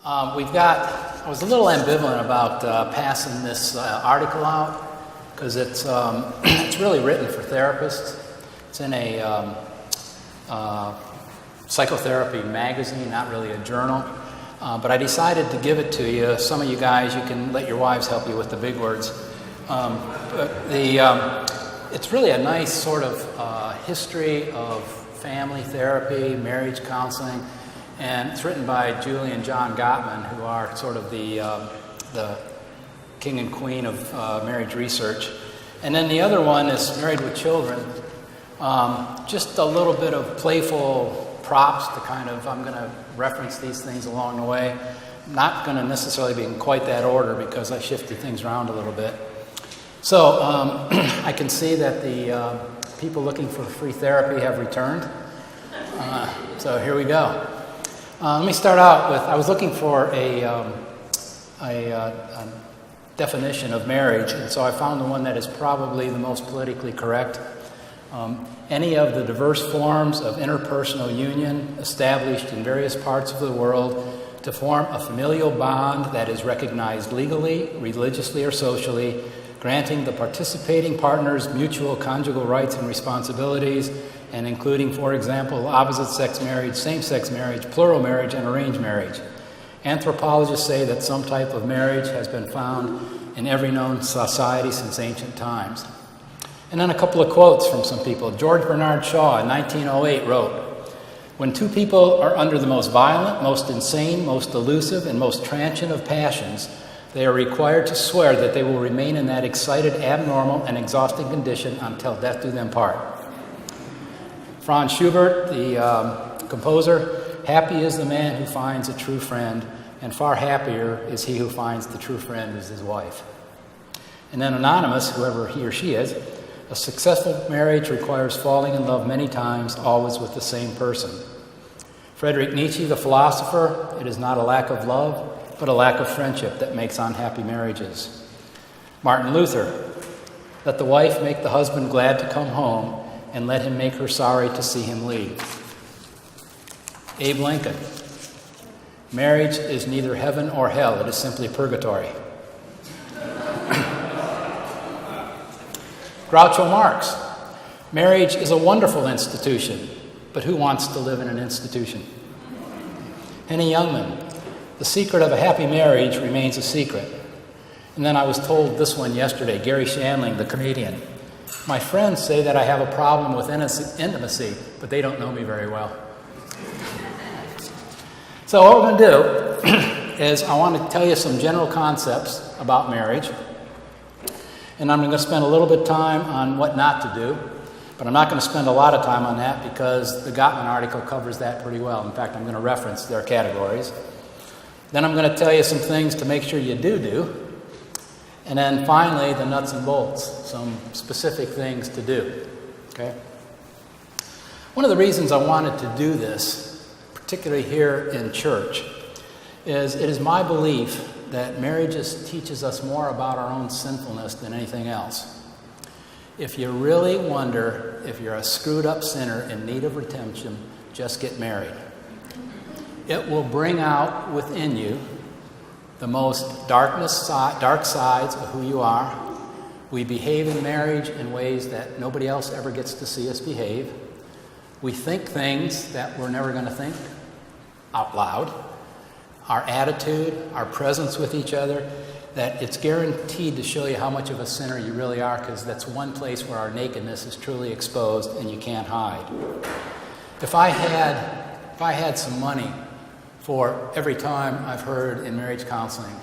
I was a little ambivalent about passing this article out because it's really written for therapists. It's in a psychotherapy magazine, not really a journal. But I decided to give it to you. Some of you guys, you can let your wives help you with the big words. It's really a nice sort of history of family therapy, marriage counseling, and it's written by Julie and John Gottman, who are sort of the king and queen of marriage research. And then the other one is Married with Children. Just a little bit of playful props to I'm going to reference these things along the way. Not going to necessarily be in quite that order because I shifted things around a little bit. So I can see that the people looking for free therapy have returned. So here we go. Let me start out with, I was looking for a definition of marriage, and so I found the one that is probably the most politically correct. Any of the diverse forms of interpersonal union established in various parts of the world to form a familial bond that is recognized legally, religiously, or socially, granting the participating partners mutual conjugal rights and responsibilities, and including, for example, opposite-sex marriage, same-sex marriage, plural marriage, and arranged marriage. Anthropologists say that some type of marriage has been found in every known society since ancient times. And then a couple of quotes from some people. George Bernard Shaw in 1908 wrote, "When two people are under the most violent, most insane, most elusive, and most transient of passions, they are required to swear that they will remain in that excited, abnormal, and exhausting condition until death do them part." Franz Schubert, the composer, "Happy is the man who finds a true friend, and far happier is he who finds the true friend is his wife." And then Anonymous, whoever he or she is, "A successful marriage requires falling in love many times, always with the same person." Friedrich Nietzsche, the philosopher, "It is not a lack of love, but a lack of friendship that makes unhappy marriages." Martin Luther, "Let the wife make the husband glad to come home, and let him make her sorry to see him leave." Abe Lincoln, "Marriage is neither heaven or hell, it is simply purgatory." Groucho Marx, "Marriage is a wonderful institution, but who wants to live in an institution?" Henny Youngman, "The secret of a happy marriage remains a secret." And then I was told this one yesterday, Gary Shandling, the comedian, "My friends say that I have a problem with intimacy, but they don't know me very well." So what we're going to do is I want to tell you some general concepts about marriage. And I'm going to spend a little bit of time on what not to do, but I'm not going to spend a lot of time on that because the Gottman article covers that pretty well. In fact, I'm going to reference their categories. Then I'm going to tell you some things to make sure you do. And then finally, the nuts and bolts, some specific things to do. Okay? One of the reasons I wanted to do this, particularly here in church, is it is my belief that marriage teaches us more about our own sinfulness than anything else. If you really wonder if you're a screwed up sinner in need of redemption, just get married. It will bring out within you the most dark sides of who you are. We behave in marriage in ways that nobody else ever gets to see us behave. We think things that we're never going to think out loud. Our attitude, our presence with each other, that it's guaranteed to show you how much of a sinner you really are, because that's one place where our nakedness is truly exposed and you can't hide. If I had some money for every time I've heard in marriage counseling,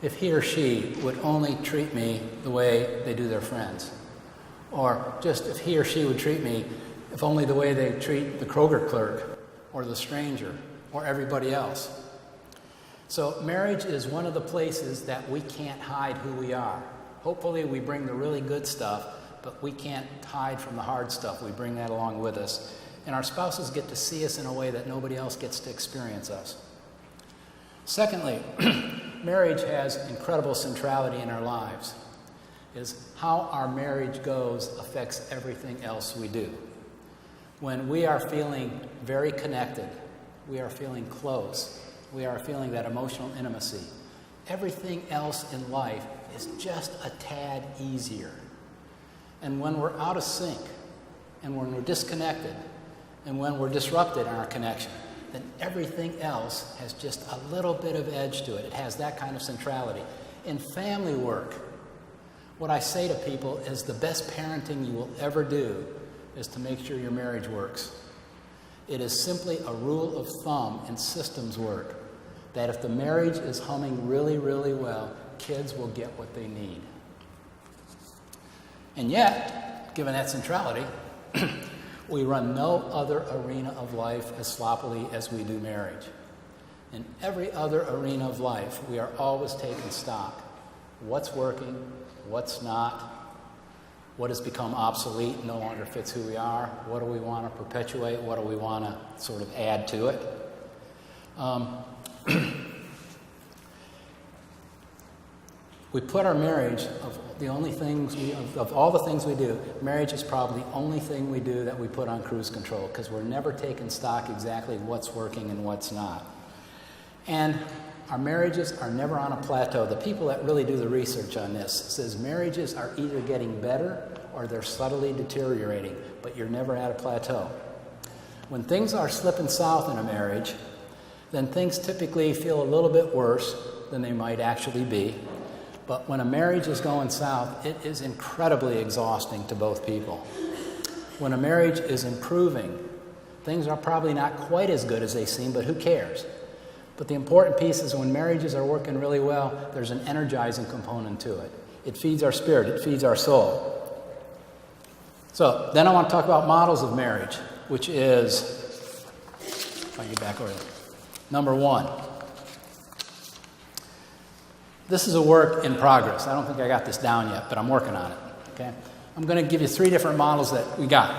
if he or she would only treat me the way they do their friends, or just if he or she would treat me if only the way they treat the Kroger clerk or the stranger or everybody else. So marriage is one of the places that we can't hide who we are. Hopefully we bring the really good stuff, but we can't hide from the hard stuff. We bring that along with us. And our spouses get to see us in a way that nobody else gets to experience us. Secondly, marriage has incredible centrality in our lives. Is how our marriage goes affects everything else we do. When we are feeling very connected, we are feeling close, we are feeling that emotional intimacy. Everything else in life is just a tad easier. And when we're out of sync, and when we're disconnected, and when we're disrupted in our connection, then everything else has just a little bit of edge to it. It has that kind of centrality. In family work, what I say to people is the best parenting you will ever do is to make sure your marriage works. It is simply a rule of thumb in systems work that if the marriage is humming really, really well, kids will get what they need. And yet, given that centrality, we run no other arena of life as sloppily as we do marriage. In every other arena of life, we are always taking stock. What's working? What's not? What has become obsolete, no longer fits who we are? What do we want to perpetuate? What do we want to sort of add to it? We put our marriage, of all the things we do, marriage is probably the only thing we do that we put on cruise control, because we're never taking stock exactly what's working and what's not. And our marriages are never on a plateau. The people that really do the research on this says marriages are either getting better or they're subtly deteriorating, but you're never at a plateau. When things are slipping south in a marriage, then things typically feel a little bit worse than they might actually be. But when a marriage is going south, it is incredibly exhausting to both people. When a marriage is improving, things are probably not quite as good as they seem, but who cares? But the important piece is when marriages are working really well, there's an energizing component to it. It feeds our spirit, it feeds our soul. So then I want to talk about models of marriage, which is, if I get back over there, number one. This is a work in progress. I don't think I got this down yet, but I'm working on it. Okay? I'm going to give you 3 different models that we got.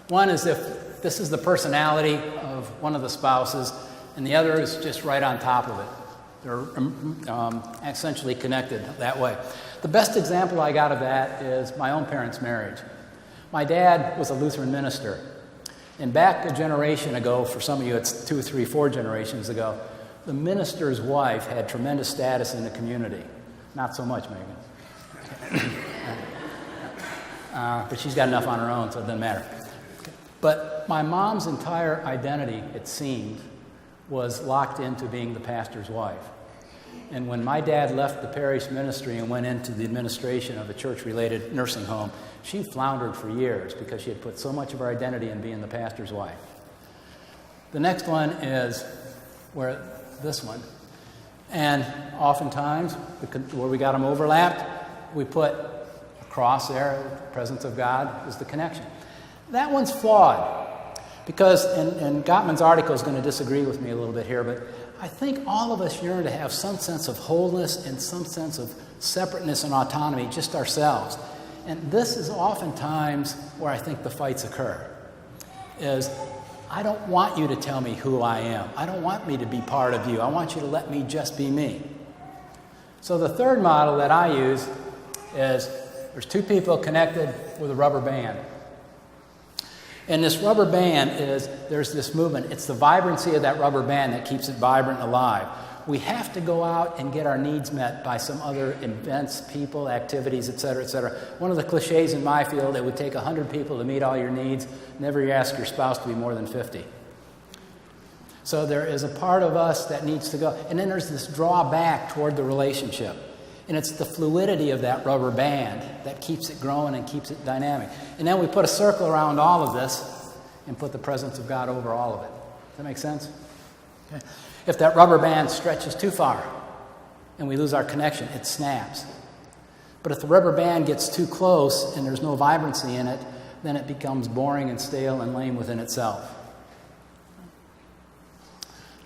One is if this is the personality of one of the spouses, and the other is just right on top of it. They're essentially connected that way. The best example I got of that is my own parents' marriage. My dad was a Lutheran minister. And back a generation ago, for some of you it's 2, 3, 4 generations ago, the minister's wife had tremendous status in the community. Not so much, Megan. But she's got enough on her own, so it doesn't matter. But my mom's entire identity, it seemed, was locked into being the pastor's wife. And when my dad left the parish ministry and went into the administration of a church-related nursing home, she floundered for years because she had put so much of her identity in being the pastor's wife. The next one is this one. And oftentimes, where we got them overlapped, we put a cross there, the presence of God is the connection. That one's flawed. Because, and Gottman's article is going to disagree with me a little bit here, but I think all of us yearn to have some sense of wholeness and some sense of separateness and autonomy, just ourselves. And this is oftentimes where I think the fights occur, is I don't want you to tell me who I am. I don't want me to be part of you. I want you to let me just be me. So the third model that I use is there's 2 people connected with a rubber band. And this rubber band there's this movement. It's the vibrancy of that rubber band that keeps it vibrant and alive. We have to go out and get our needs met by some other events, people, activities, et cetera, et cetera. One of the cliches in my field, it would take 100 people to meet all your needs. Never ask your spouse to be more than 50. So there is a part of us that needs to go. And then there's this drawback toward the relationship. And it's the fluidity of that rubber band that keeps it growing and keeps it dynamic. And then we put a circle around all of this and put the presence of God over all of it. Does that make sense? Okay. If that rubber band stretches too far and we lose our connection, it snaps. But if the rubber band gets too close and there's no vibrancy in it, then it becomes boring and stale and lame within itself.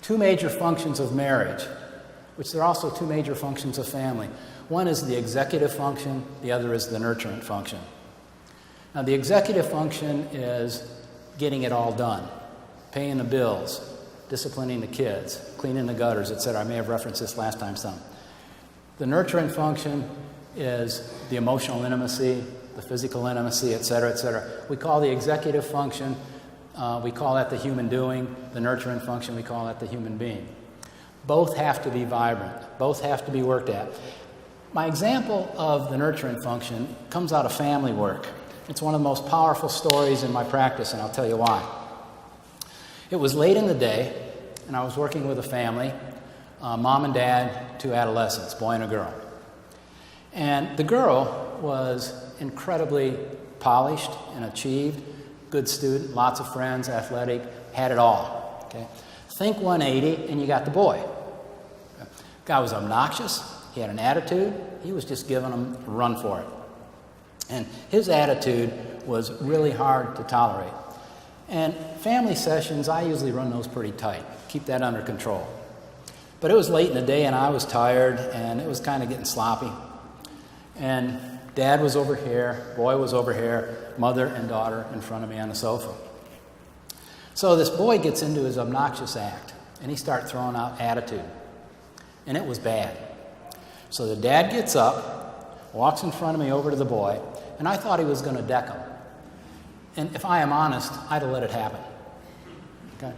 2 major functions of marriage, which there are also 2 major functions of family. One is the executive function, the other is the nurturant function. Now, the executive function is getting it all done, paying the bills, disciplining the kids, cleaning the gutters, etc. I may have referenced this last time some. The nurturant function is the emotional intimacy, the physical intimacy, etc., etc. We call the executive function, we call that the human doing. The nurturant function, we call that the human being. Both have to be vibrant. Both have to be worked at. My example of the nurturing function comes out of family work. It's one of the most powerful stories in my practice, and I'll tell you why. It was late in the day, and I was working with a family, mom and dad, 2 adolescents, boy and a girl. And the girl was incredibly polished and achieved, good student, lots of friends, athletic, had it all. Okay? Think 180, and you got the boy. Guy was obnoxious. He had an attitude. He was just giving them a run for it. And his attitude was really hard to tolerate. And family sessions, I usually run those pretty tight, keep that under control. But it was late in the day, and I was tired, and it was kind of getting sloppy. And dad was over here, boy was over here, mother and daughter in front of me on the sofa. So this boy gets into his obnoxious act, and he starts throwing out attitude. And it was bad. So the dad gets up, walks in front of me over to the boy, and I thought he was going to deck him. And if I am honest, I'd have let it happen. Okay?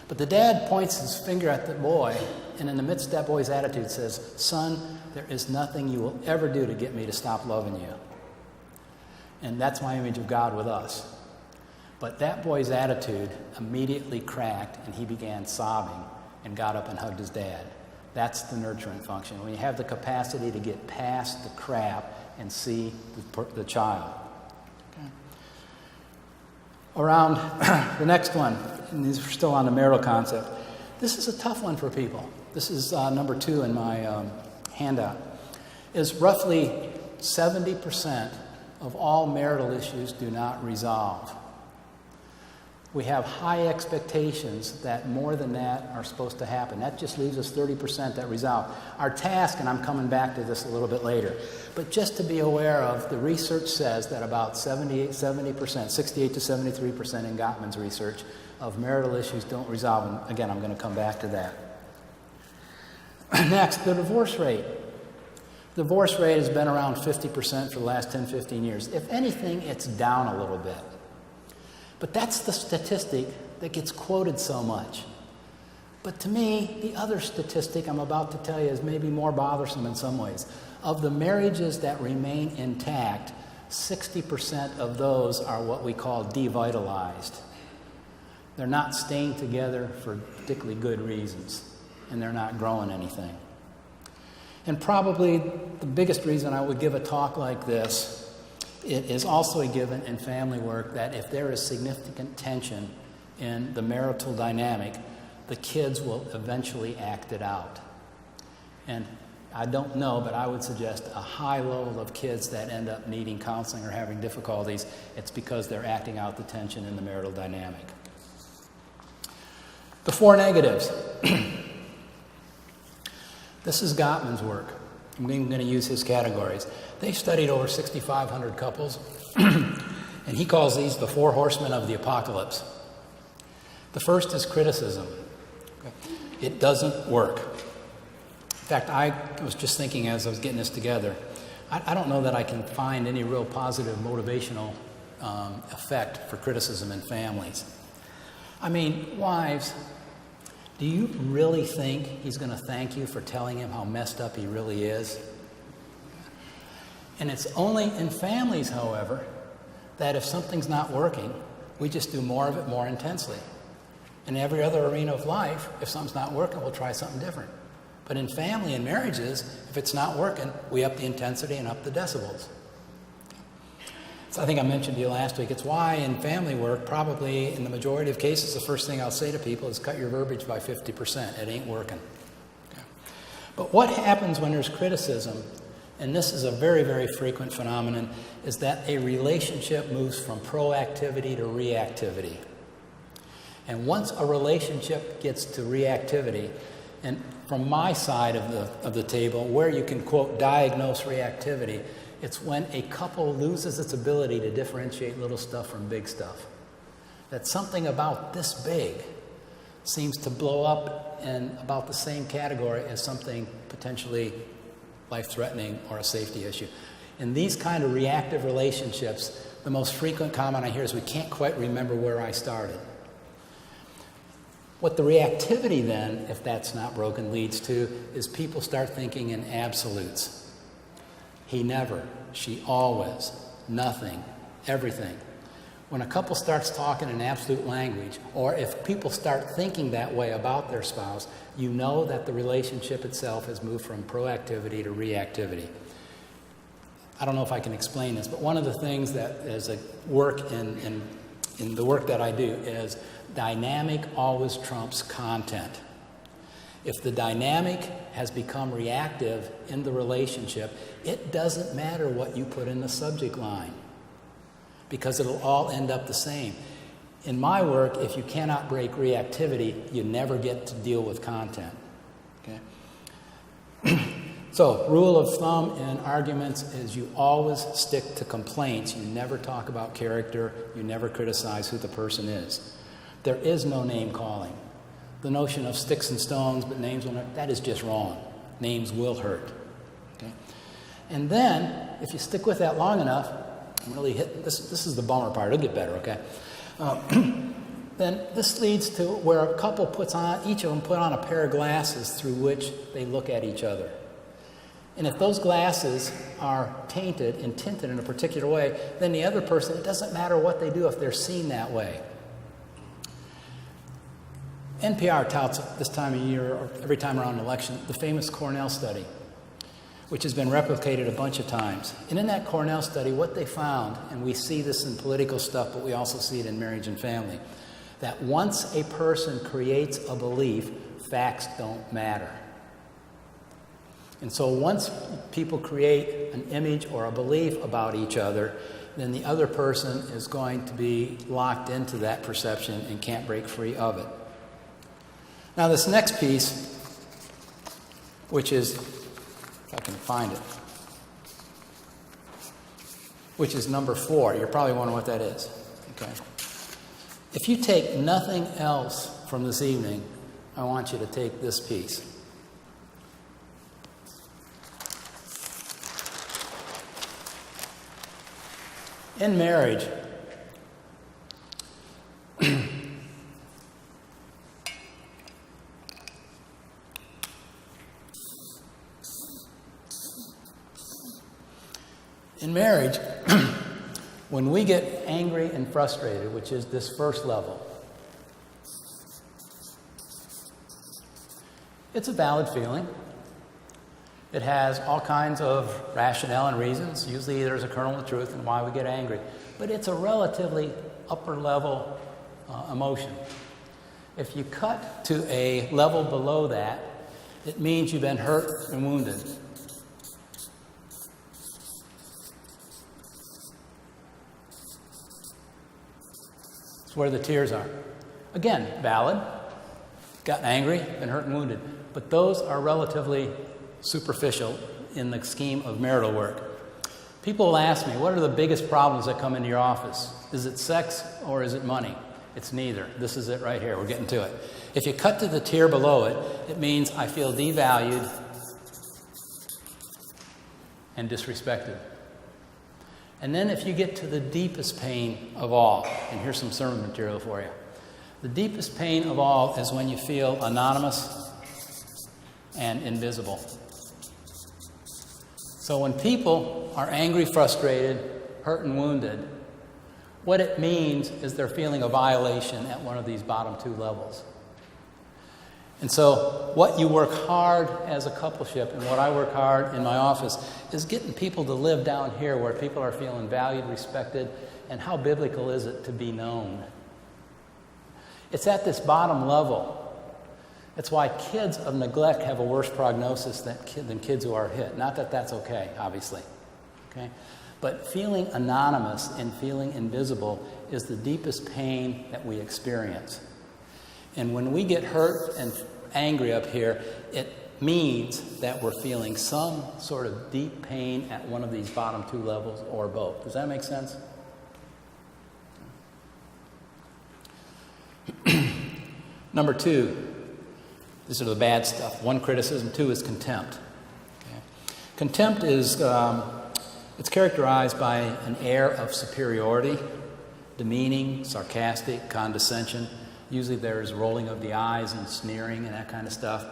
But the dad points his finger at the boy, and in the midst of that boy's attitude says, "Son, there is nothing you will ever do to get me to stop loving you." And that's my image of God with us. But that boy's attitude immediately cracked, and he began sobbing and got up and hugged his dad. That's the nurturing function. When you have the capacity to get past the crap and see the child. Okay. Around the next one, and these are still on the marital concept. This is a tough one for people. This is number 2 in my handout. Is roughly 70% of all marital issues do not resolve. We have high expectations that more than that are supposed to happen. That just leaves us 30% that resolve. Our task, and I'm coming back to this a little bit later, but just to be aware of, the research says that about 68 to 73% in Gottman's research of marital issues don't resolve. And again, I'm going to come back to that. Next, the divorce rate. The divorce rate has been around 50% for the last 10, 15 years. If anything, it's down a little bit. But that's the statistic that gets quoted so much. But to me, the other statistic I'm about to tell you is maybe more bothersome in some ways. Of the marriages that remain intact, 60% of those are what we call devitalized. They're not staying together for particularly good reasons, and they're not growing anything. And probably the biggest reason I would give a talk like this, it is also a given in family work that if there is significant tension in the marital dynamic, the kids will eventually act it out. And I don't know, but I would suggest a high level of kids that end up needing counseling or having difficulties, it's because they're acting out the tension in the marital dynamic. The 4 negatives. This is Gottman's work. I'm going to use his categories. They studied over 6,500 couples, and he calls these the 4 horsemen of the apocalypse. The first is criticism. It doesn't work. In fact, I was just thinking as I was getting this together, I don't know that I can find any real positive motivational effect for criticism in families. I mean, wives, do you really think he's going to thank you for telling him how messed up he really is? And it's only in families, however, that if something's not working, we just do more of it more intensely. In every other arena of life, if something's not working, we'll try something different. But in family and marriages, if it's not working, we up the intensity and up the decibels. So I think I mentioned to you last week, it's why in family work, probably in the majority of cases, the first thing I'll say to people is cut your verbiage by 50%. It ain't working. Okay. But what happens when there's criticism, and this is a very, very frequent phenomenon, is that a relationship moves from proactivity to reactivity. And once a relationship gets to reactivity, and from my side of the table, where you can, quote, diagnose reactivity, it's when a couple loses its ability to differentiate little stuff from big stuff. That something about this big seems to blow up in about the same category as something potentially life-threatening or a safety issue. In these kind of reactive relationships, the most frequent comment I hear is, we can't quite remember where I started. What the reactivity then, if that's not broken, leads to is people start thinking in absolutes. He never, she always, nothing, everything. When a couple starts talking in absolute language, or if people start thinking that way about their spouse, you know that the relationship itself has moved from proactivity to reactivity. I don't know if I can explain this, but one of the things that is a work in the work that I do is dynamic always trumps content. If the dynamic has become reactive in the relationship, it doesn't matter what you put in the subject line, because it'll all end up the same. In my work, if you cannot break reactivity, you never get to deal with content. Okay? So, rule of thumb in arguments is you always stick to complaints. You never talk about character. You never criticize who the person is. There is no name calling. The notion of sticks and stones, but names will not, that is just wrong. Names will hurt. Okay? And then, if you stick with that long enough, I'm really hitting, this is the bummer part, it'll get better, okay? Then this leads to where a couple puts on, each of them put on a pair of glasses through which they look at each other. And if those glasses are tainted and tinted in a particular way, then the other person, it doesn't matter what they do if they're seen that way. NPR touts this time of year, or every time around an election, the famous Cornell study, which has been replicated a bunch of times. And in that Cornell study, what they found, and we see this in political stuff, but we also see it in marriage and family, that once a person creates a belief, facts don't matter. And so once people create an image or a belief about each other, then the other person is going to be locked into that perception and can't break free of it. Now this next piece, which is, if I can find it, which is number 4. You're probably wondering what that is. Okay. If you take nothing else from this evening, I want you to take this piece. In marriage, when we get angry and frustrated, which is this first level, it's a valid feeling. It has all kinds of rationale and reasons. Usually there's a kernel of truth in why we get angry. But it's a relatively upper level emotion. If you cut to a level below that, it means you've been hurt and wounded. It's where the tears are. Again, valid. Gotten angry, been hurt and wounded. But those are relatively superficial in the scheme of marital work. People will ask me, what are the biggest problems that come into your office? Is it sex or is it money? It's neither. This is it right here. We're getting to it. If you cut to the tier below it, it means I feel devalued and disrespected. And then if you get to the deepest pain of all, and here's some sermon material for you. The deepest pain of all is when you feel anonymous and invisible. So when people are angry, frustrated, hurt, and wounded, what it means is they're feeling a violation at one of these bottom 2 levels. And so what you work hard as a coupleship, and what I work hard in my office, is getting people to live down here where people are feeling valued, respected, and how biblical is it to be known? It's at this bottom level. It's why kids of neglect have a worse prognosis than kids who are hit. Not that that's okay, obviously. Okay? But feeling anonymous and feeling invisible is the deepest pain that we experience. And when we get hurt and angry up here, it means that we're feeling some sort of deep pain at one of these bottom 2 levels or both. Does that make sense? Number 2. These are the bad stuff. 1, criticism. 2 is contempt. Okay. Contempt is, it's characterized by an air of superiority, demeaning, sarcastic, condescension, Usually there's rolling of the eyes and sneering and that kind of stuff.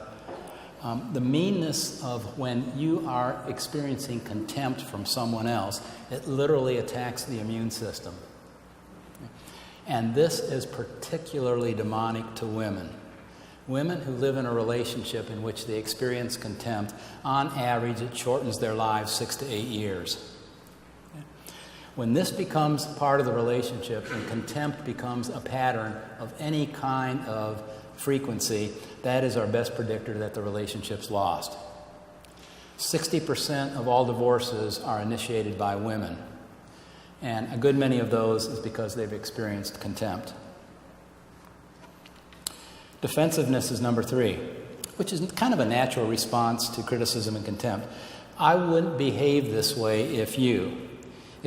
The meanness of when you are experiencing contempt from someone else, it literally attacks the immune system. And this is particularly demonic to women. Women who live in a relationship in which they experience contempt, on average, it shortens their lives 6 to 8 years. When this becomes part of the relationship and contempt becomes a pattern of any kind of frequency, that is our best predictor that the relationship's lost. 60% of all divorces are initiated by women, and a good many of those is because they've experienced contempt. Defensiveness is number 3, which is kind of a natural response to criticism and contempt. I wouldn't behave this way if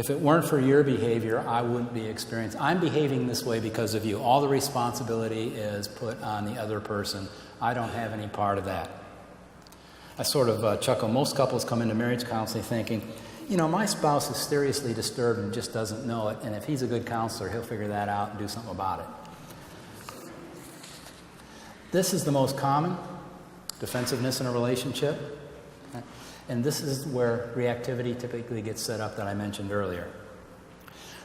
it weren't for your behavior, I wouldn't be experienced. I'm behaving this way because of you. All the responsibility is put on the other person. I don't have any part of that. I sort of chuckle. Most couples come into marriage counseling thinking, my spouse is seriously disturbed and just doesn't know it, and if he's a good counselor, he'll figure that out and do something about it. This is the most common defensiveness in a relationship. And this is where reactivity typically gets set up that I mentioned earlier.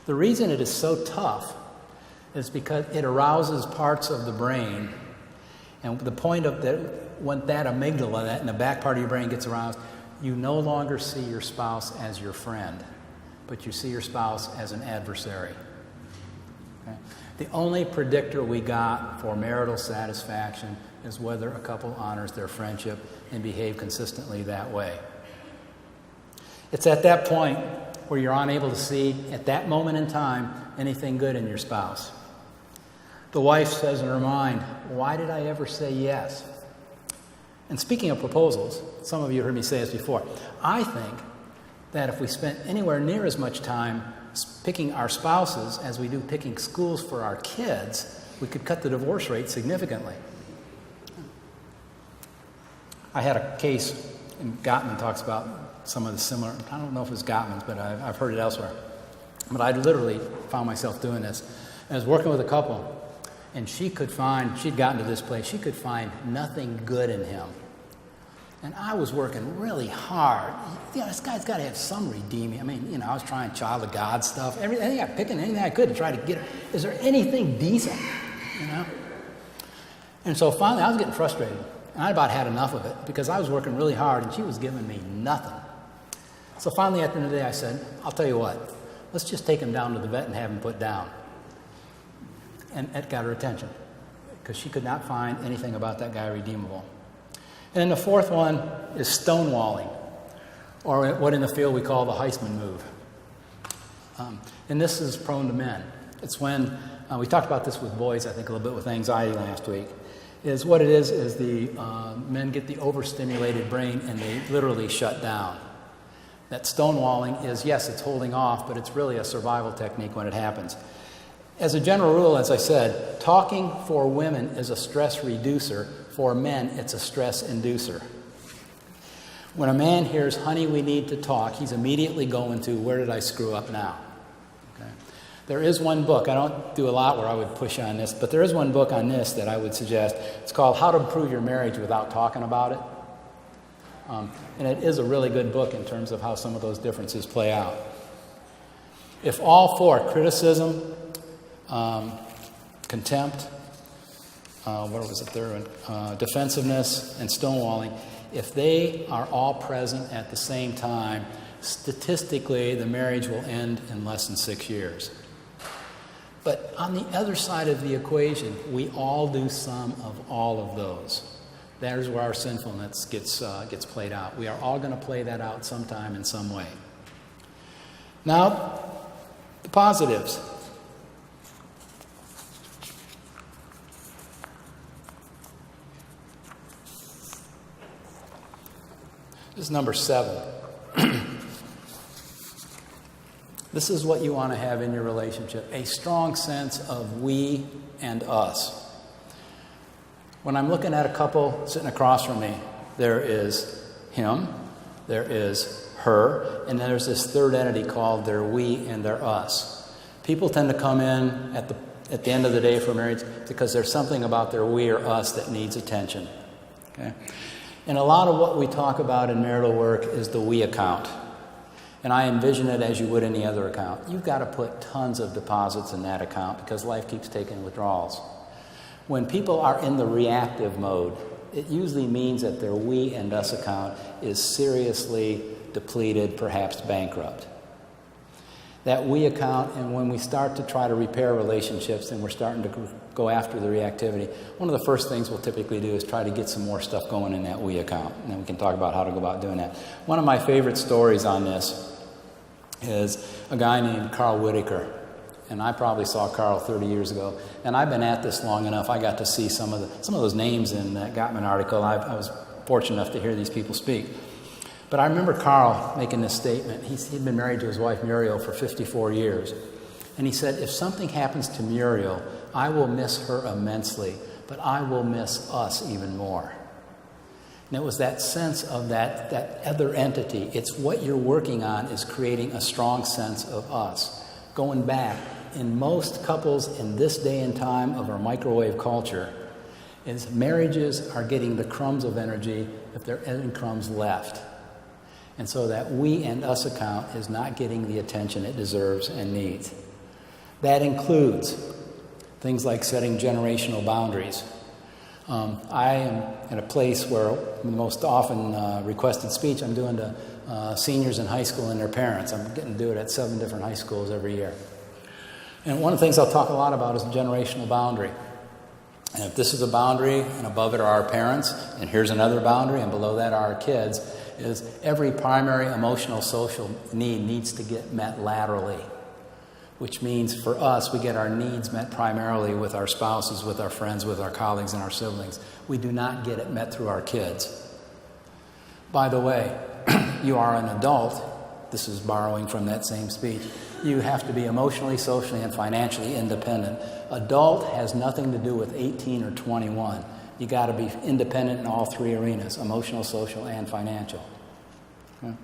The reason it is so tough is because it arouses parts of the brain. And the point of that, when that amygdala, that in the back part of your brain gets aroused, you no longer see your spouse as your friend, but you see your spouse as an adversary. Okay? The only predictor we got for marital satisfaction is whether a couple honors their friendship and behave consistently that way. It's at that point where you're unable to see, at that moment in time, anything good in your spouse. The wife says in her mind, why did I ever say yes? And speaking of proposals, some of you heard me say this before, I think that if we spent anywhere near as much time picking our spouses as we do picking schools for our kids, we could cut the divorce rate significantly. I had a case, and Gottman talks about some of the similar, I don't know if it's Gottman's, but I've heard it elsewhere. But I literally found myself doing this. I was working with a couple, and she'd gotten to this place, she could find nothing good in him. And I was working really hard. This guy's got to have some redeeming. I was trying child of God stuff, everything, picking anything I could to try to get her. Is there anything decent, And so finally, I was getting frustrated. And I about had enough of it because I was working really hard and she was giving me nothing. So finally, at the end of the day, I said, I'll tell you what, let's just take him down to the vet and have him put down. And it got her attention because she could not find anything about that guy redeemable. And then the fourth one is stonewalling, or what in the field we call the Heisman move. And this is prone to men. It's when, we talked about this with boys, I think a little bit with anxiety last week, is what it is the men get the overstimulated brain and they literally shut down. That stonewalling is, yes, it's holding off, but it's really a survival technique when it happens. As a general rule, as I said, talking for women is a stress reducer. For men, it's a stress inducer. When a man hears, honey, we need to talk, he's immediately going to, where did I screw up now? Okay. There is one book, I don't do a lot where I would push on this, but there is one book on this that I would suggest. It's called How to Improve Your Marriage Without Talking About It. And it is a really good book in terms of how some of those differences play out. If all four, criticism, contempt, what was the third one? Defensiveness and stonewalling, if they are all present at the same time, statistically the marriage will end in less than 6 years. But on the other side of the equation, we all do some of all of those. That is where our sinfulness gets played out. We are all going to play that out sometime in some way. Now, the positives. This is number 7. This is what you want to have in your relationship, a strong sense of we and us. When I'm looking at a couple sitting across from me, there is him, there is her, and then there's this third entity called their we and their us. People tend to come in at the at the end of the day for marriage because there's something about their we or us that needs attention. Okay? And a lot of what we talk about in marital work is the we account. And I envision it as you would any other account. You've got to put tons of deposits in that account because life keeps taking withdrawals. When people are in the reactive mode, it usually means that their we and us account is seriously depleted, perhaps bankrupt. That we account, and when we start to try to repair relationships and we're starting to go after the reactivity, one of the first things we'll typically do is try to get some more stuff going in that we account. And then we can talk about how to go about doing that. One of my favorite stories on this is a guy named Carl Whitaker. And I probably saw Carl 30 years ago. And I've been at this long enough, I got to see some of those names in that Gottman article. I was fortunate enough to hear these people speak. But I remember Carl making this statement. He'd been married to his wife Muriel for 54 years. And he said, if something happens to Muriel, I will miss her immensely, but I will miss us even more. And it was that sense of that other entity. It's what you're working on is creating a strong sense of us. Going back, in most couples in this day and time of our microwave culture, is marriages are getting the crumbs of energy if there are any crumbs left. And so that we and us account is not getting the attention it deserves and needs. That includes things like setting generational boundaries. I am in a place where the most often requested speech I'm doing to seniors in high school and their parents. I'm getting to do it at 7 different high schools every year. And one of the things I'll talk a lot about is the generational boundary. And if this is a boundary and above it are our parents, and here's another boundary and below that are our kids, is every primary emotional social need needs to get met laterally. Which means for us, we get our needs met primarily with our spouses, with our friends, with our colleagues, and our siblings. We do not get it met through our kids. By the way, you are an adult. This is borrowing from that same speech. You have to be emotionally, socially, and financially independent. Adult has nothing to do with 18 or 21. You got to be independent in all 3 arenas, emotional, social, and financial. Okay.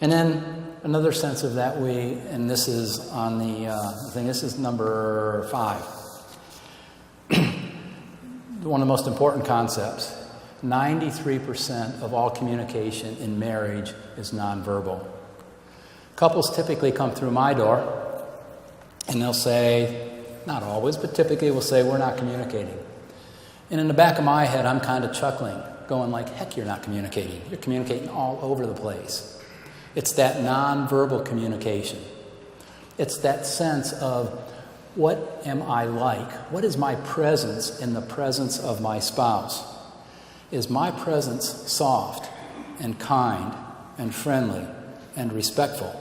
And then another sense of that and this is on the thing, this is number 5. One of the most important concepts. 93% of all communication in marriage is nonverbal. Couples typically come through my door and they'll say, not always, but typically will say, we're not communicating. And in the back of my head, I'm kind of chuckling, going like, heck, you're not communicating. You're communicating all over the place. It's that nonverbal communication. It's that sense of, what am I like? What is my presence in the presence of my spouse? Is my presence soft and kind and friendly and respectful?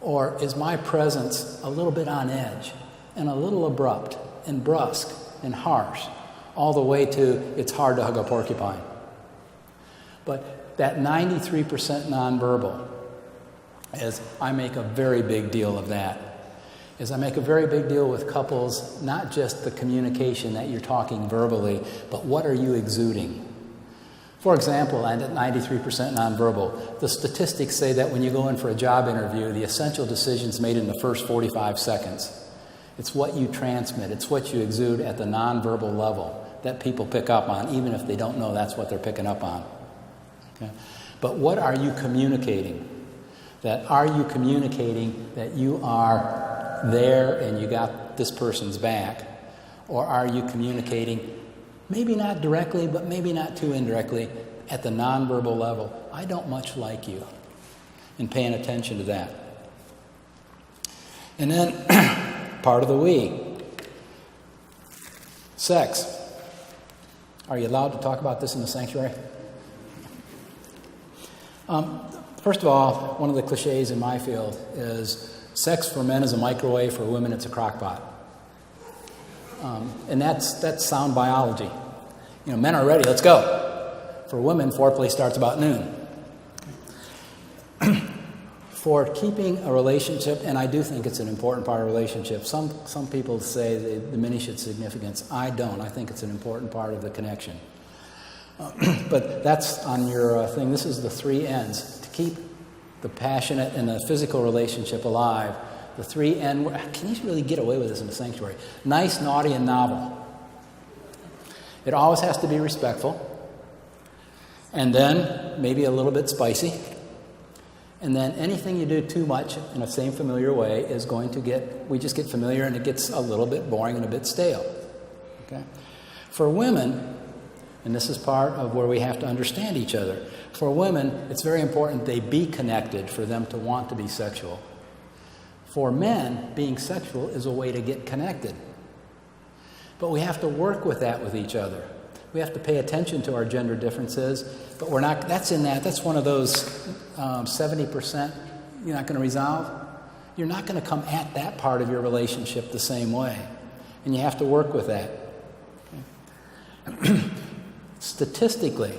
Or is my presence a little bit on edge and a little abrupt and brusque and harsh, all the way to it's hard to hug a porcupine? But that 93% nonverbal, as I make a very big deal of that, is I make a very big deal with couples, not just the communication that you're talking verbally, but what are you exuding? For example, and at 93% nonverbal, the statistics say that when you go in for a job interview, the essential decision's made in the first 45 seconds. It's what you transmit. It's what you exude at the nonverbal level that people pick up on, even if they don't know that's what they're picking up on. Okay? But what are you communicating? Are you communicating that you are there and you got this person's back? Or are you communicating, maybe not directly, but maybe not too indirectly, at the nonverbal level, I don't much like you, and paying attention to that. And then, part of the we, sex. Are you allowed to talk about this in the sanctuary? First of all, one of the cliches in my field is sex for men is a microwave, for women it's a crock pot. And that's sound biology. Men are ready, let's go. For women, foreplay starts about noon. For keeping a relationship, and I do think it's an important part of a relationship. Some people say they diminish its significance. I don't. I think it's an important part of the connection. But that's on your thing. This is the 3 ends. To keep the passionate and the physical relationship alive, The 3 N words. Can you really get away with this in the sanctuary? Nice, naughty, and novel. It always has to be respectful. And then maybe a little bit spicy. And then anything you do too much in the same familiar way is going to we just get familiar and it gets a little bit boring and a bit stale. Okay? For women, and this is part of where we have to understand each other, for women, it's very important they be connected for them to want to be sexual. For men, being sexual is a way to get connected. But we have to work with that with each other. We have to pay attention to our gender differences, but we're not, that's one of those 70% you're not going to resolve. You're not going to come at that part of your relationship the same way. And you have to work with that. Okay. Statistically,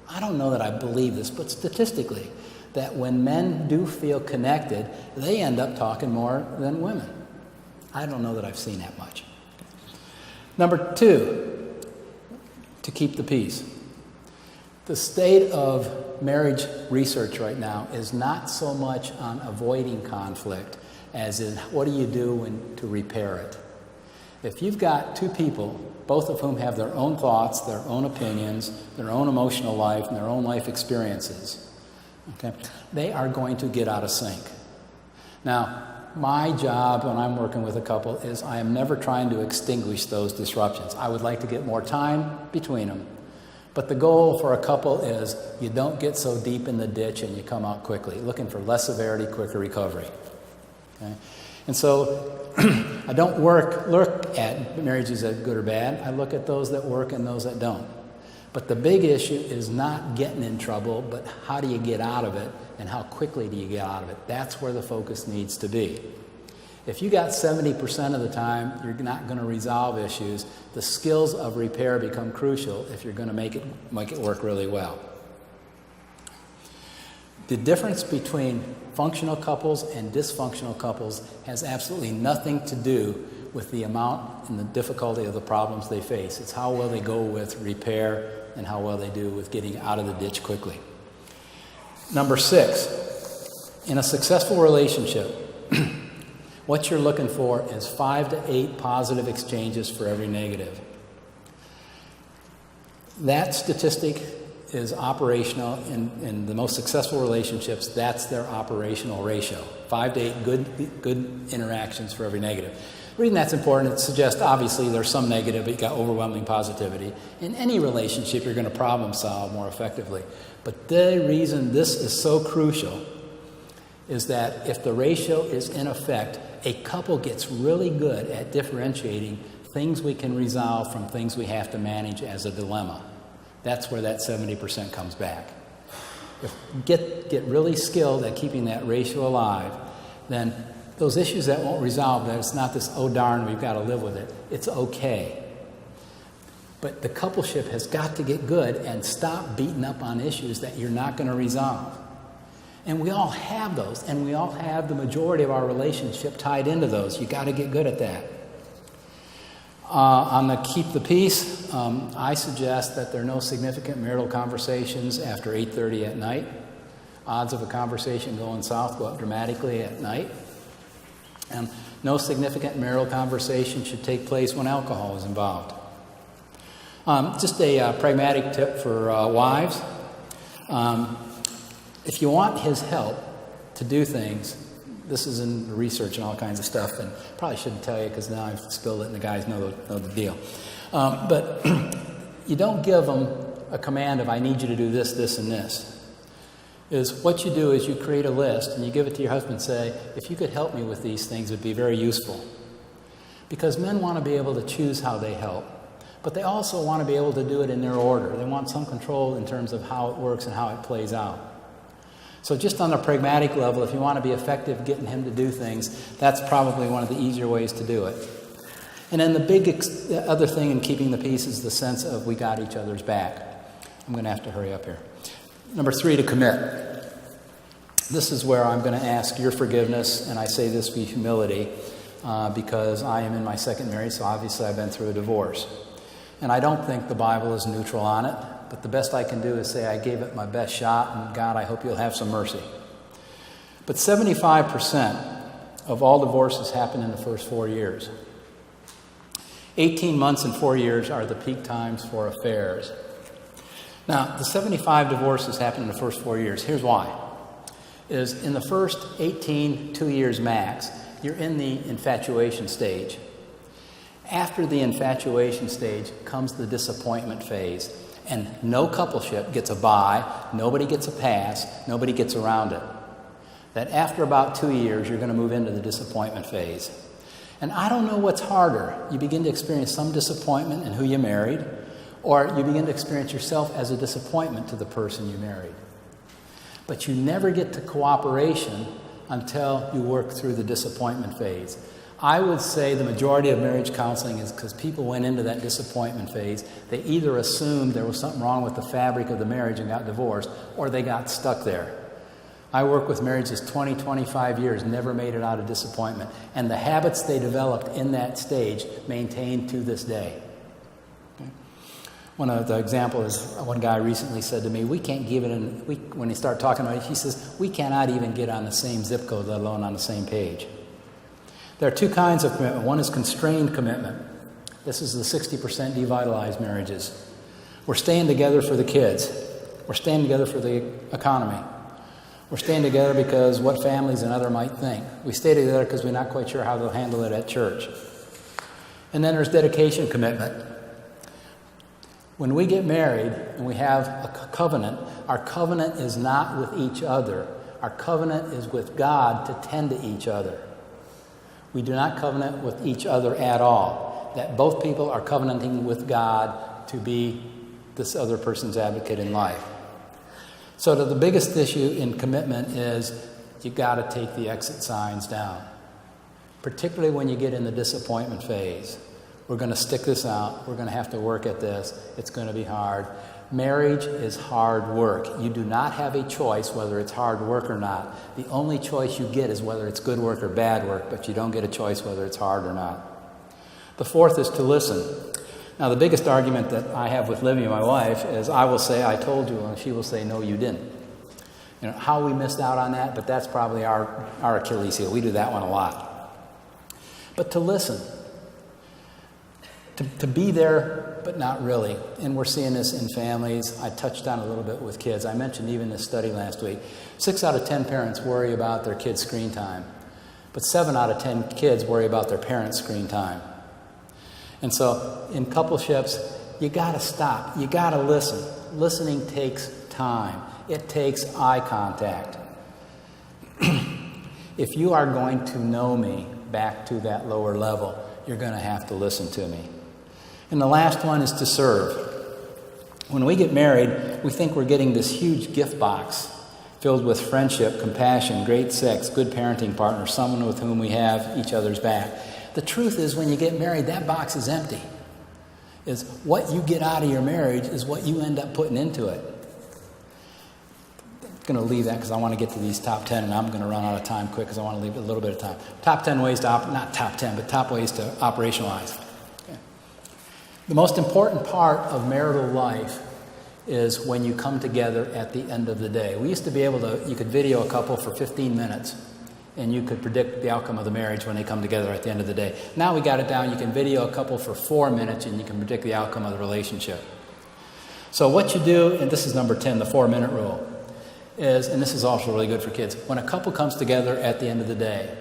I don't know that I believe this, but statistically, that when men do feel connected, they end up talking more than women. I don't know that I've seen that much. Number 2, to keep the peace. The state of marriage research right now is not so much on avoiding conflict as in what do you do to repair it. If you've got 2 people, both of whom have their own thoughts, their own opinions, their own emotional life, and their own life experiences, okay, they are going to get out of sync. Now, my job when I'm working with a couple is I am never trying to extinguish those disruptions. I would like to get more time between them. But the goal for a couple is you don't get so deep in the ditch and you come out quickly, looking for less severity, quicker recovery. Okay? And so I don't look at marriages as good or bad. I look at those that work and those that don't. But the big issue is not getting in trouble, but how do you get out of it and how quickly do you get out of it? That's where the focus needs to be. If you got 70% of the time, you're not going to resolve issues. The skills of repair become crucial if you're going to make it work really well. The difference between functional couples and dysfunctional couples has absolutely nothing to do with the amount and the difficulty of the problems they face. It's how well they go with repair and how well they do with getting out of the ditch quickly. Number 6, in a successful relationship, what you're looking for is 5 to 8 positive exchanges for every negative. That statistic is operational in the most successful relationships. That's their operational ratio. 5 to 8 good interactions for every negative. The reason that's important, it suggests obviously there's some negative, but you've got overwhelming positivity. In any relationship, you're going to problem solve more effectively. But the reason this is so crucial is that if the ratio is in effect, a couple gets really good at differentiating things we can resolve from things we have to manage as a dilemma. That's where that 70% comes back. If get really skilled at keeping that ratio alive, then those issues that won't resolve, that it's not this, oh darn, we've got to live with it. It's okay. But the coupleship has got to get good and stop beating up on issues that you're not going to resolve. And we all have those, and we all have the majority of our relationship tied into those. You've got to get good at that. On the keep the peace, I suggest that there are no significant marital conversations after 8:30 at night. Odds of a conversation going south go up dramatically at night. And no significant marital conversation should take place when alcohol is involved. Just a pragmatic tip for wives. If you want his help to do things, this is in the research and all kinds of stuff, and probably shouldn't tell you because now I've spilled it and the guys know the deal. But you don't give them a command of, I need you to do this, this, and this. What you do is you create a list and you give it to your husband and say, if you could help me with these things, it would be very useful. Because men want to be able to choose how they help, but they also want to be able to do it in their order. They want some control in terms of how it works and how it plays out. So just on a pragmatic level, if you want to be effective getting him to do things, that's probably one of the easier ways to do it. And then the other thing in keeping the peace is the sense of we got each other's back. I'm going to have to hurry up here. Number 3, to commit. This is where I'm going to ask your forgiveness, and I say this with humility because I am in my second marriage, so obviously I've been through a divorce. And I don't think the Bible is neutral on it, but the best I can do is say I gave it my best shot, and God, I hope you'll have some mercy. But 75% of all divorces happen in the first 4 years. 18 months and 4 years are the peak times for affairs. Now, the 75 divorces happen in the first 4 years. Here's why. Is in the first 18, 2 years max, you're in the infatuation stage. After the infatuation stage comes the disappointment phase. And no coupleship gets a bye, nobody gets a pass, nobody gets around it. That after about 2 years, you're going to move into the disappointment phase. And I don't know what's harder. You begin to experience some disappointment in who you married, or you begin to experience yourself as a disappointment to the person you married. But you never get to cooperation until you work through the disappointment phase. I would say the majority of marriage counseling is because people went into that disappointment phase. They either assumed there was something wrong with the fabric of the marriage and got divorced, or they got stuck there. I work with marriages 20, 25 years, never made it out of disappointment. And the habits they developed in that stage maintain to this day. One of the examples is one guy recently said to me, we can't give it in, when he started talking about it, he says, we cannot even get on the same zip code, let alone on the same page. There are two kinds of commitment. One is constrained commitment. This is the 60% devitalized marriages. We're staying together for the kids. We're staying together for the economy. We're staying together because what families and other might think. We stay together because we're not quite sure how they'll handle it at church. And then there's dedication commitment. When we get married and we have a covenant, our covenant is not with each other. Our covenant is with God to tend to each other. We do not covenant with each other at all. That both people are covenanting with God to be this other person's advocate in life. So the biggest issue in commitment is you got to take the exit signs down, particularly when you get in the disappointment phase. We're going to stick this out. We're going to have to work at this. It's going to be hard. Marriage is hard work. You do not have a choice whether it's hard work or not. The only choice you get is whether it's good work or bad work, but you don't get a choice whether it's hard or not. The fourth is to listen. Now, the biggest argument that I have with Livy, my wife, is I will say, I told you, and she will say, no, you didn't. You know, how we missed out on that, but that's probably our Achilles heel. We do that one a lot. But to listen. To be there, but not really. And we're seeing this in families. I touched on a little bit with kids. I mentioned even this study last week. 6 out of 10 parents worry about their kids' screen time. But 7 out of 10 kids worry about their parents' screen time. And so in coupleships, you got to stop. You got to listen. Listening takes time. It takes eye contact. If you are going to know me back to that lower level, you're going to have to listen to me. And the last one is to serve. When we get married, we think we're getting this huge gift box filled with friendship, compassion, great sex, good parenting partner, someone with whom we have each other's back. The truth is, when you get married, that box is empty. Is what you get out of your marriage is what you end up putting into it. I'm going to leave that because I want to get to these top 10, and I'm going to run out of time quick because I want to leave a little bit of time. Top 10 ways to, not top 10, but top ways to operationalize. Okay. The most important part of marital life is when you come together at the end of the day. We used to be able to, you could video a couple for 15 minutes, and you could predict the outcome of the marriage when they come together at the end of the day. Now we got it down, you can video a couple for 4 minutes, and you can predict the outcome of the relationship. So what you do, and this is number 10, the 4-minute rule, is, and this is also really good for kids, when a couple comes together at the end of the day,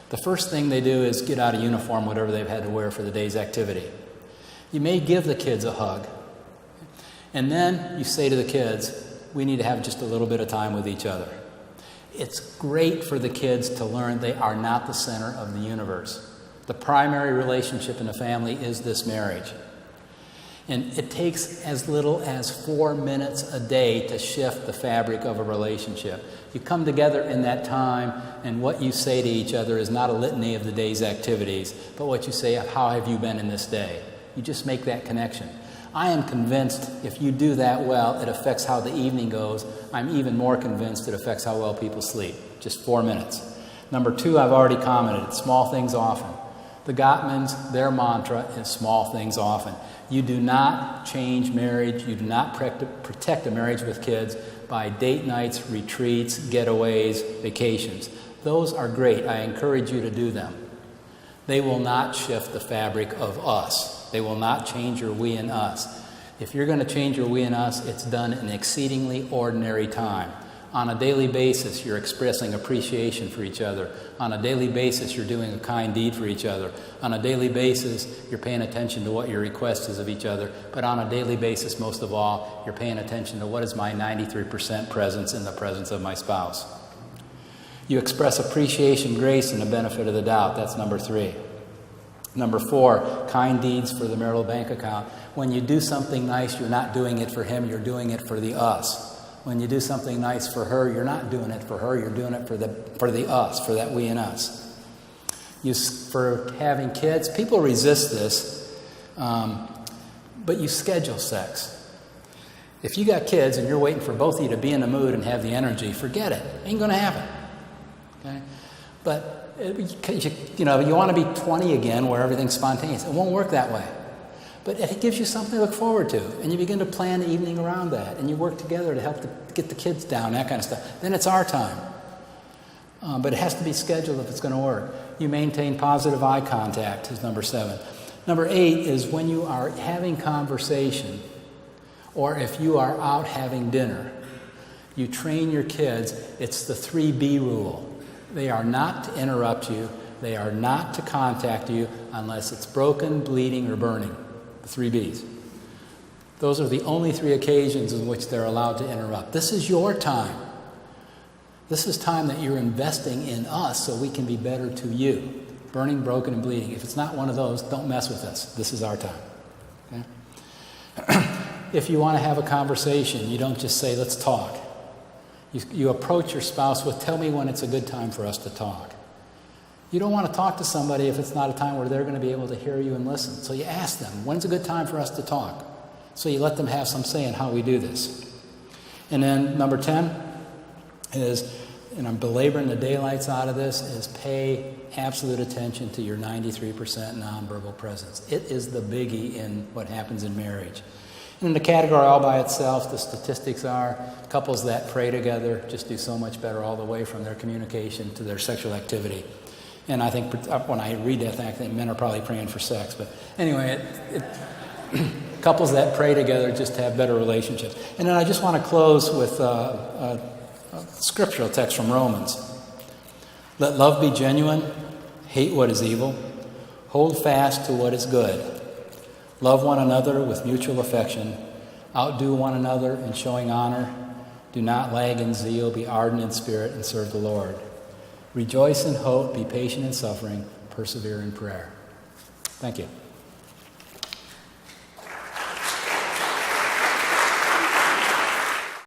the first thing they do is get out of uniform, whatever they've had to wear for the day's activity. You may give the kids a hug. And then you say to the kids, we need to have just a little bit of time with each other. It's great for the kids to learn they are not the center of the universe. The primary relationship in the family is this marriage. And it takes as little as 4 minutes a day to shift the fabric of a relationship. You come together in that time, and what you say to each other is not a litany of the day's activities, but what you say of how have you been in this day. You just make that connection. I am convinced if you do that well, it affects how the evening goes. I'm even more convinced it affects how well people sleep. Just 4 minutes. Number 2, I've already commented, small things often. The Gottmans, their mantra is small things often. You do not change marriage. You do not protect a marriage with kids by date nights, retreats, getaways, vacations. Those are great. I encourage you to do them. They will not shift the fabric of us. They will not change your we and us. If you're going to change your we and us, it's done in exceedingly ordinary time. On a daily basis, you're expressing appreciation for each other. On a daily basis, you're doing a kind deed for each other. On a daily basis, you're paying attention to what your request is of each other. But on a daily basis, most of all, you're paying attention to what is my 93% presence in the presence of my spouse. You express appreciation, grace, and the benefit of the doubt. That's number 3. Number 4, kind deeds for the marital bank account. When you do something nice, you're not doing it for him, you're doing it for the us. When you do something nice for her, you're not doing it for her, you're doing it for the us, for that we and us. For having kids, people resist this, but you schedule sex. If you got kids and you're waiting for both of you to be in the mood and have the energy, forget it. Ain't going to happen. Okay? But you want to be 20 again where everything's spontaneous. It won't work that way. But it gives you something to look forward to. And you begin to plan the evening around that. And you work together to help get the kids down, that kind of stuff. Then it's our time. But it has to be scheduled if it's going to work. You maintain positive eye contact is number 7. Number 8 is when you are having conversation, or if you are out having dinner, you train your kids. It's the 3B rule. They are not to interrupt you. They are not to contact you unless it's broken, bleeding, or burning. The 3 B's. Those are the only 3 occasions in which they're allowed to interrupt. This is your time. This is time that you're investing in us so we can be better to you. Burning, broken, and bleeding. If it's not one of those, don't mess with us. This is our time. Okay? If you want to have a conversation, you don't just say, let's talk. You approach your spouse with, tell me when it's a good time for us to talk. You don't want to talk to somebody if it's not a time where they're going to be able to hear you and listen. So you ask them, when's a good time for us to talk? So you let them have some say in how we do this. And then number 10 is, and I'm belaboring the daylights out of this, is pay absolute attention to your 93% nonverbal presence. It is the biggie in what happens in marriage. And in the category all by itself, the statistics are couples that pray together just do so much better all the way from their communication to their sexual activity. And I think when I read that, I think men are probably praying for sex. But anyway, couples that pray together just have better relationships. And then I just want to close with a scriptural text from Romans. Let love be genuine, hate what is evil, hold fast to what is good. Love one another with mutual affection, outdo one another in showing honor, do not lag in zeal, be ardent in spirit, and serve the Lord. Rejoice in hope, be patient in suffering, persevere in prayer. Thank you.